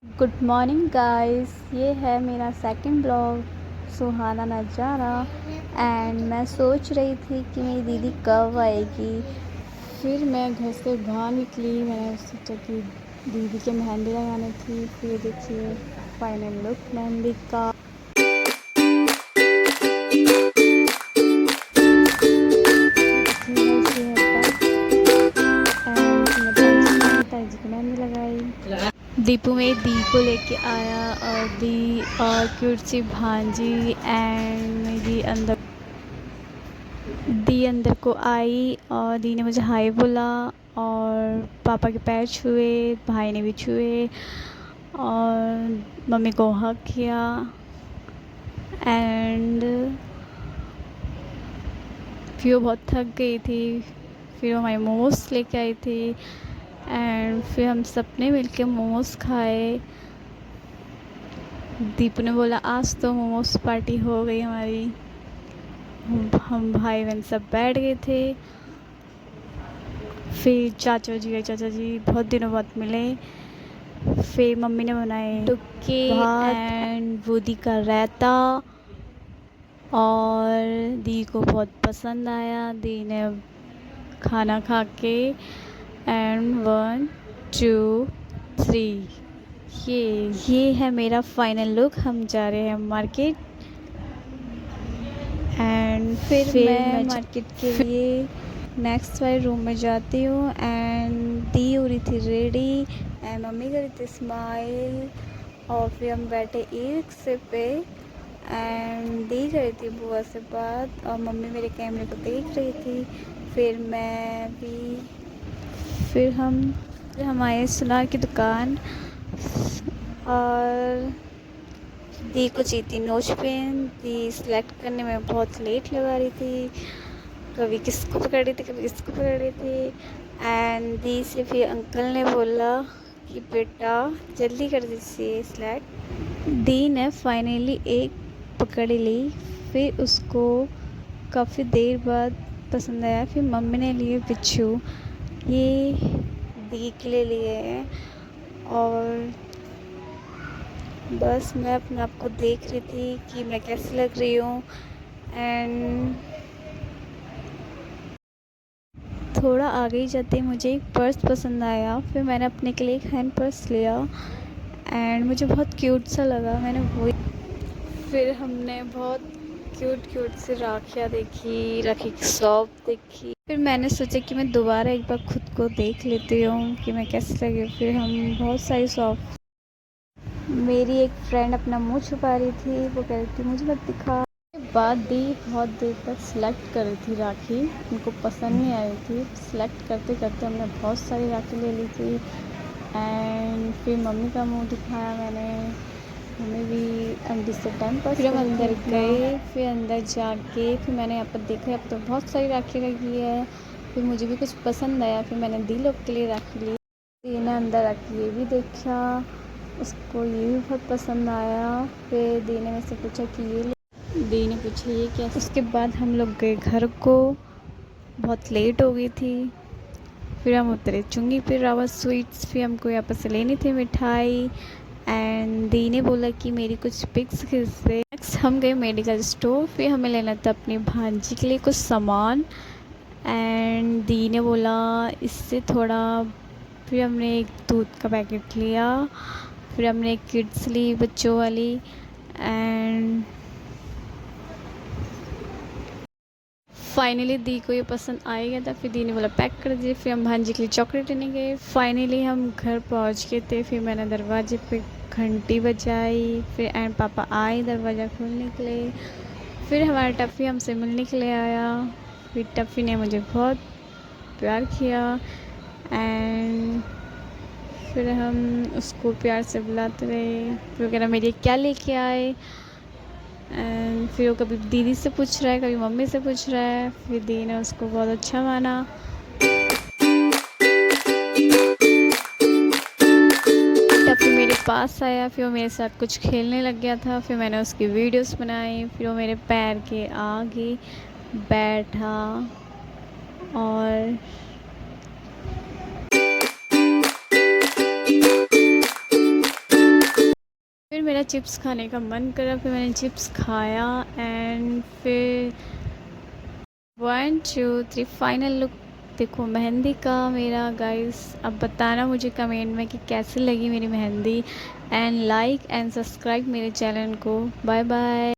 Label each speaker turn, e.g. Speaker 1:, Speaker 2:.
Speaker 1: Good morning guys, ये है मेरा सेकंड ब्लॉग सुहाना नज़ारा। एंड मैं सोच रही थी कि मेरी दीदी कब आएगी। फिर मैं घर से बाहर निकली। मैंने सोचा कि दीदी के मेहंदी लगानी थी। फिर देखिए फाइनल लुक मेहंदी का। ताजी की मेहंदी लगाई। दीपू में दी को लेके आया और दी और क्यूट सी भांजी एंड मेरी अंदर को आई और दी ने मुझे हाय बोला और पापा के पैर छुए, भाई ने भी छुए और मम्मी को हग किया। एंड फिर वो बहुत थक गई थी। फिर वो हमारे मोमोज लेके आई थी एंड फिर हम सब ने मिलके मोमोज खाए। दीपू ने बोला आज तो मोमोज पार्टी हो गई हमारी। हम भाई बहन सब बैठ गए थे। फिर चाचा जी बहुत दिनों बाद मिले। फिर मम्मी ने बनाए टुक्के एंड बूंदी का रायता और दी को बहुत पसंद आया। दी ने खाना खा के एंड 1 2 3 ये है मेरा फाइनल लुक। हम जा रहे हैं मार्केट एंड फिर मैं मार्केट के लिए नेक्स्ट वाले रूम में जाती हूँ। एंड दी हो रही थी रेडी एंड मम्मी कर रही थी स्माइल और फिर हम बैठे ई रिक्शे पे एंड दी कर रही थी बुआ से बात और मम्मी मेरे कैमरे को देख रही थी। फिर हम आए सुनार की दुकान और दी को चाहिए थी नोज पेन। दी सिलेक्ट करने में बहुत लेट लगा रही थी, कभी किसको पकड़ रही थी कभी किसको पकड़ रही थी। एंड दी से फिर अंकल ने बोला कि बेटा जल्दी कर दीजिए सिलेक्ट। दी ने फाइनली एक पकड़ ली। फिर उसको काफ़ी देर बाद पसंद आया। फिर मम्मी ने लिए बिच्छू, ये दी के लिए लिए हैं और बस मैं अपने आप को देख रही थी कि मैं कैसी लग रही हूँ। एंड थोड़ा आगे ही जाते मुझे एक पर्स पसंद आया। फिर मैंने अपने के लिए एक हैंड पर्स लिया एंड मुझे बहुत क्यूट सा लगा। मैंने वो फिर हमने बहुत क्यूट सी राखियाँ देखी, राखी की शॉप देखी। फिर मैंने सोचा कि मैं दोबारा एक बार खुद को देख लेती हूँ कि मैं कैसी लगी। फिर हम बहुत सारी शॉप। मेरी एक फ्रेंड अपना मुंह छुपा रही थी, वो कह रही थी मुझे मत दिखा। बाद दी बहुत देर तक सिलेक्ट कर रही थी राखी, उनको पसंद नहीं आ रही थी। सिलेक्ट करते करते हमने बहुत सारी राखी ले ली थी एंड फिर मम्मी का मुंह दिखाया मैंने। मम्मी भी आंटी से टाइम पास। फिर हम अंदर गए। फिर अंदर जाके फिर मैंने यहाँ पर देखा अब तो बहुत सारी राखी लगी है। फिर मुझे भी कुछ पसंद आया। फिर मैंने दी लोग के लिए राखी ली। दी ने अंदर आके ये भी देखा, उसको ये भी बहुत पसंद आया। फिर दी ने मुझसे पूछा कि दी ने पूछा ये क्या। उसके बाद हम लोग गए घर को, बहुत लेट हो गई थी। फिर हम उतरे चुंगी पे रावत स्वीट्स। फिर हमको यहाँ पर से लेनी थी मिठाई एंड दी ने बोला कि मेरी कुछ पिक्स खींच दे। नेक्स्ट हम गए मेडिकल स्टोर। फिर हमें लेना था अपनी भांजी के लिए कुछ सामान एंड दी ने बोला इससे थोड़ा। फिर हमने एक दूध का पैकेट लिया। फिर हमने एक किड्स ली बच्चों वाली एंड फाइनली दी को ये पसंद आ गया था। फिर दी ने बोला पैक कर दीजिए। फिर हम भांजी के लिए चॉकलेट लेने गए। फाइनली हम घर पहुंच गए थे। फिर मैंने दरवाजे पे घंटी बजाई। फिर एंड पापा आए दरवाज़ा खोलने के लिए। फिर हमारा टफ़ी हमसे मिलने के लिए आया। फिर टफ़ी ने मुझे बहुत प्यार किया एंड फिर हम उसको प्यार से बुलाते रहे। फिर वगैरह मेरे क्या लेके आए एंड फिर वो कभी दीदी से पूछ रहा है कभी मम्मी से पूछ रहा है। फिर दी ने उसको बहुत अच्छा माना। टफ़ी मेरे पास आया। फिर वो मेरे साथ कुछ खेलने लग गया था। फिर मैंने उसकी वीडियोस बनाई। फिर वो मेरे पैर के आगे बैठा और मेरा चिप्स खाने का मन करा, फिर मैंने चिप्स खाया एंड फिर 1 2 3 फाइनल लुक देखो मेहंदी का मेरा गाइस। अब बताना मुझे कमेंट में कि कैसी लगी मेरी मेहंदी एंड लाइक एंड सब्सक्राइब मेरे चैनल को। Bye bye.